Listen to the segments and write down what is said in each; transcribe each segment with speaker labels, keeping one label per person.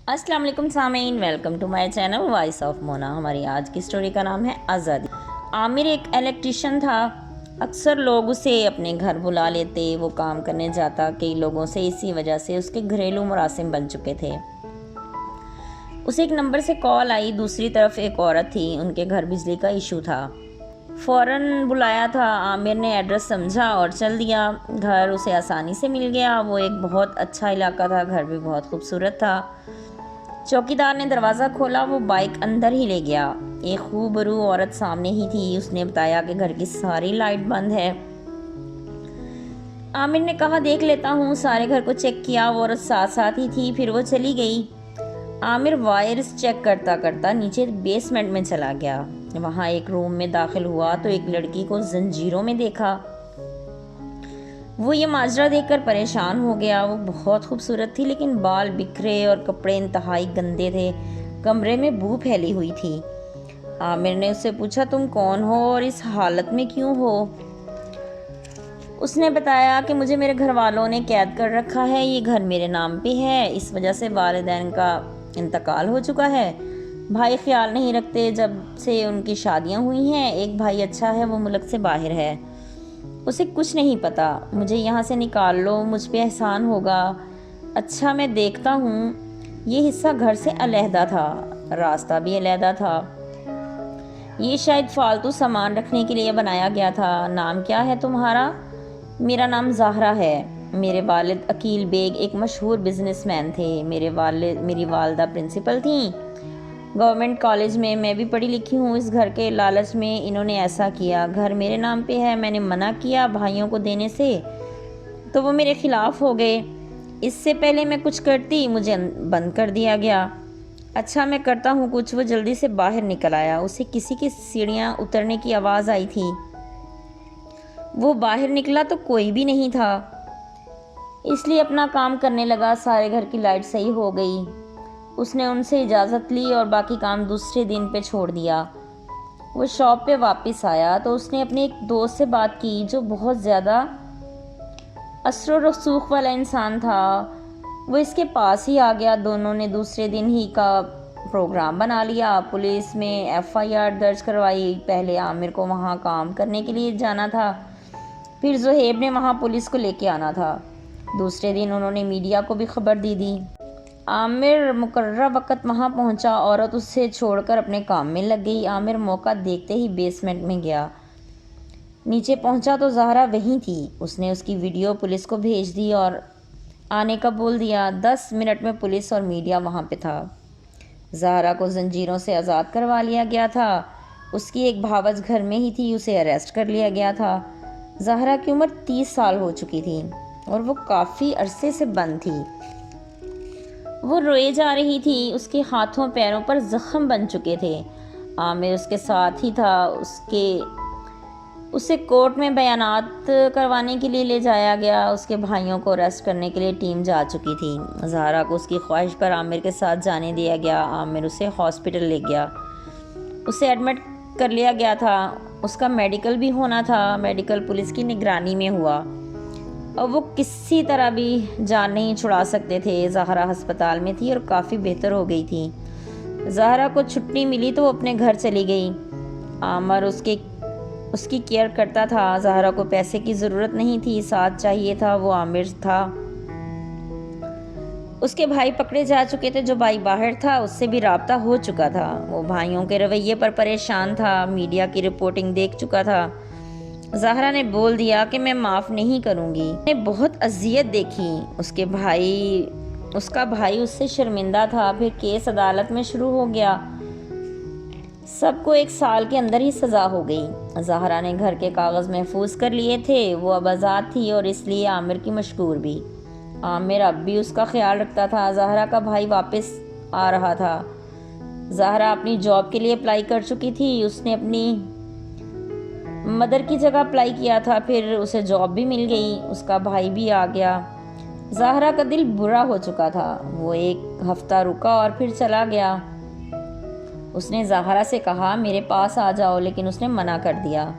Speaker 1: السلام علیکم سامعین، welcome to my channel voice of Mona. ہماری آج کی سٹوری کا نام ہے آزادی۔ عامر ایک الیکٹریشین تھا۔ اکثر لوگ اسے اپنے گھر بلا لیتے، وہ کام کرنے جاتا کئی لوگوں سے، اسی وجہ سے اس کے گھریلو مراسم بن چکے تھے۔ اسے ایک نمبر سے کال آئی، دوسری طرف ایک عورت تھی، ان کے گھر بجلی کا ایشو تھا۔ فوراً بلایا تھا۔ عامر نے ایڈریس سمجھا اور چل دیا۔ گھر اسے آسانی سے مل گیا۔ وہ ایک بہت اچھا علاقہ تھا، گھر بھی بہت خوبصورت تھا۔ چوکیدار نے دروازہ کھولا، وہ بائک اندر ہی لے گیا۔ ایک خوبرو عورت سامنے ہی تھی۔ اس نے بتایا کہ گھر کی ساری لائٹ بند ہے۔ عامر نے کہا دیکھ لیتا ہوں۔ سارے گھر کو چیک کیا، وہ عورت ساتھ ساتھ ہی تھی، پھر وہ چلی گئی۔ عامر وائرز چیک کرتا کرتا نیچے بیسمنٹ میں چلا گیا۔ وہاں ایک روم میں داخل ہوا تو ایک لڑکی کو زنجیروں میں دیکھا۔ وہ یہ ماجرا دیکھ کر پریشان ہو گیا۔ وہ بہت خوبصورت تھی لیکن بال بکھرے اور کپڑے انتہائی گندے تھے۔ کمرے میں بو پھیلی ہوئی تھی۔ عامر نے اس سے پوچھا تم کون ہو اور اس حالت میں کیوں ہو؟ اس نے بتایا کہ مجھے میرے گھر والوں نے قید کر رکھا ہے، یہ گھر میرے نام پہ ہے، اس وجہ سے والدین کا انتقال ہو چکا ہے۔ بھائی خیال نہیں رکھتے جب سے ان کی شادیاں ہوئی ہیں۔ ایک بھائی اچھا ہے، وہ ملک سے باہر ہے، اسے کچھ نہیں پتا۔ مجھے یہاں سے نکال لو، مجھ پہ احسان ہوگا۔ اچھا میں دیکھتا ہوں۔ یہ حصہ گھر سے علیحدہ تھا، راستہ بھی علیحدہ تھا۔ یہ شاید فالتو سامان رکھنے کے لیے بنایا گیا تھا۔ نام کیا ہے تمہارا؟ میرا نام زہرا ہے۔ میرے والد عقیل بیگ ایک مشہور بزنس مین تھے۔ میری والدہ پرنسپل تھیں گورنمنٹ کالج میں۔ میں بھی پڑھی لکھی ہوں۔ اس گھر کے لالچ میں انہوں نے ایسا کیا۔ گھر میرے نام پہ ہے، میں نے منع کیا بھائیوں کو دینے سے تو وہ میرے خلاف ہو گئے۔ اس سے پہلے میں کچھ کرتی، مجھے بند کر دیا گیا۔ اچھا میں کرتا ہوں کچھ۔ وہ جلدی سے باہر نکل آیا۔ اسے کسی کی سیڑھیاں اترنے کی آواز آئی تھی۔ وہ باہر نکلا تو کوئی بھی نہیں تھا، اس لیے اپنا کام کرنے لگا۔ سارے گھر کی لائٹ صحیح ہو گئی۔ اس نے ان سے اجازت لی اور باقی کام دوسرے دن پہ چھوڑ دیا۔ وہ شاپ پہ واپس آیا تو اس نے اپنے ایک دوست سے بات کی جو بہت زیادہ اثر و رسوخ والا انسان تھا۔ وہ اس کے پاس ہی آ گیا۔ دونوں نے دوسرے دن ہی کا پروگرام بنا لیا۔ پولیس میں FIR درج کروائی۔ پہلے عامر کو وہاں کام کرنے کے لیے جانا تھا، پھر زہیب نے وہاں پولیس کو لے کے آنا تھا۔ دوسرے دن انہوں نے میڈیا کو بھی خبر دی۔ عامر مقررہ وقت وہاں پہنچا۔ عورت اسے چھوڑ کر اپنے کام میں لگ گئی۔ عامر موقع دیکھتے ہی بیسمنٹ میں گیا۔ نیچے پہنچا تو زہرا وہیں تھی۔ اس نے اس کی ویڈیو پولیس کو بھیج دی اور آنے کا بول دیا۔ 10 منٹ میں پولیس اور میڈیا وہاں پہ تھا۔ زہرا کو زنجیروں سے آزاد کروا لیا گیا تھا۔ اس کی ایک بھاوج گھر میں ہی تھی، اسے اریسٹ کر لیا گیا تھا۔ زہرا کی عمر 30 سال ہو چکی تھی اور وہ کافی عرصے سے بند تھی۔ وہ روئے جا رہی تھی، اس کے ہاتھوں پیروں پر زخم بن چکے تھے۔ عامر اس کے ساتھ ہی تھا۔ اسے کورٹ میں بیانات کروانے کے لیے لے جایا گیا۔ اس کے بھائیوں کو اریسٹ کرنے کے لیے ٹیم جا چکی تھی۔ زہرا کو اس کی خواہش پر عامر کے ساتھ جانے دیا گیا۔ عامر اسے ہاسپٹل لے گیا۔ اسے ایڈمٹ کر لیا گیا تھا۔ اس کا میڈیکل بھی ہونا تھا۔ میڈیکل پولیس کی نگرانی میں ہوا اور وہ کسی طرح بھی جان نہیں چھڑا سکتے تھے۔ زہرا ہسپتال میں تھی اور کافی بہتر ہو گئی تھی۔ زہرا کو چھٹی ملی تو وہ اپنے گھر چلی گئی۔ عامر اس کی کیئر کرتا تھا۔ زہرا کو پیسے کی ضرورت نہیں تھی، ساتھ چاہیے تھا، وہ عامر تھا۔ اس کے بھائی پکڑے جا چکے تھے، جو بھائی باہر تھا اس سے بھی رابطہ ہو چکا تھا۔ وہ بھائیوں کے رویے پر پریشان تھا، میڈیا کی رپورٹنگ دیکھ چکا تھا۔ زہرا نے بول دیا کہ میں معاف نہیں کروں گی۔ میں نے بہت اذیت دیکھی۔ اس کا بھائی اس سے شرمندہ تھا۔ پھر کیس عدالت میں شروع ہو گیا۔ سب کو 1 سال کے اندر ہی سزا ہو گئی۔ زہرا نے گھر کے کاغذ محفوظ کر لیے تھے۔ وہ اب آزاد تھی اور اس لیے عامر کی مشکور بھی۔ عامر اب بھی اس کا خیال رکھتا تھا۔ زہرا کا بھائی واپس آ رہا تھا۔ زہرا اپنی جاب کے لیے اپلائی کر چکی تھی۔ اس نے اپنی مدر کی جگہ اپلائی کیا تھا، پھر اسے جاب بھی مل گئی۔ اس کا بھائی بھی آ گیا۔ زہرا کا دل برا ہو چکا تھا۔ وہ 1 ہفتہ رکا اور پھر چلا گیا۔ اس نے زہرا سے کہا میرے پاس آ جاؤ، لیکن اس نے منع کر دیا۔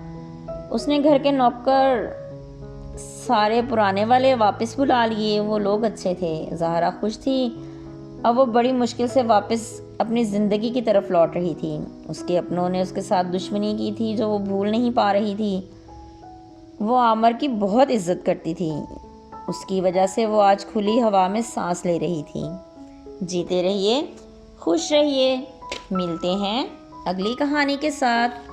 Speaker 1: اس نے گھر کے نوکر سارے پرانے والے واپس بلا لیے۔ وہ لوگ اچھے تھے۔ زہرا خوش تھی اب وہ بڑی مشکل سے واپس اپنی زندگی کی طرف لوٹ رہی تھی۔ اس کے اپنوں نے اس کے ساتھ دشمنی کی تھی جو وہ بھول نہیں پا رہی تھی۔ وہ عامر کی بہت عزت کرتی تھی، اس کی وجہ سے وہ آج کھلی ہوا میں سانس لے رہی تھی۔ جیتے رہیے، خوش رہیے، ملتے ہیں اگلی کہانی کے ساتھ۔